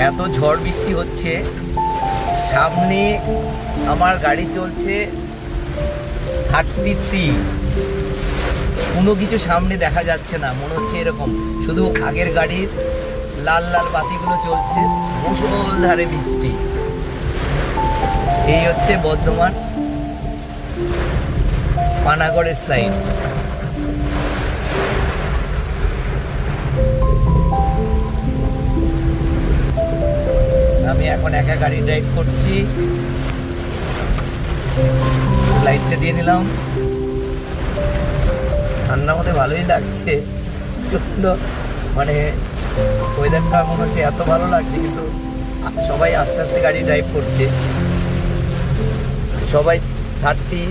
এত ঝড় বৃষ্টি হচ্ছে, সামনে আমার গাড়ি চলছে 33, কোনো কিছু সামনে দেখা যাচ্ছে না, মনে হচ্ছে এরকম শুধু আগের গাড়ির লাল লাল বাতিগুলো চলছে, মুষলধারে বৃষ্টি। এই হচ্ছে বর্ধমান পানাগড়ের সাইড। আমি এখন একা গাড়ি ড্রাইভ করছি, লাইটটা দিয়ে নিলাম, ঠান্ডার মধ্যে ভালোই লাগছে প্রচণ্ড, মানে ওয়েদারটা মনে হচ্ছে এত ভালো লাগছে, কিন্তু সবাই আস্তে আস্তে গাড়ি ড্রাইভ করছে, সবাই 30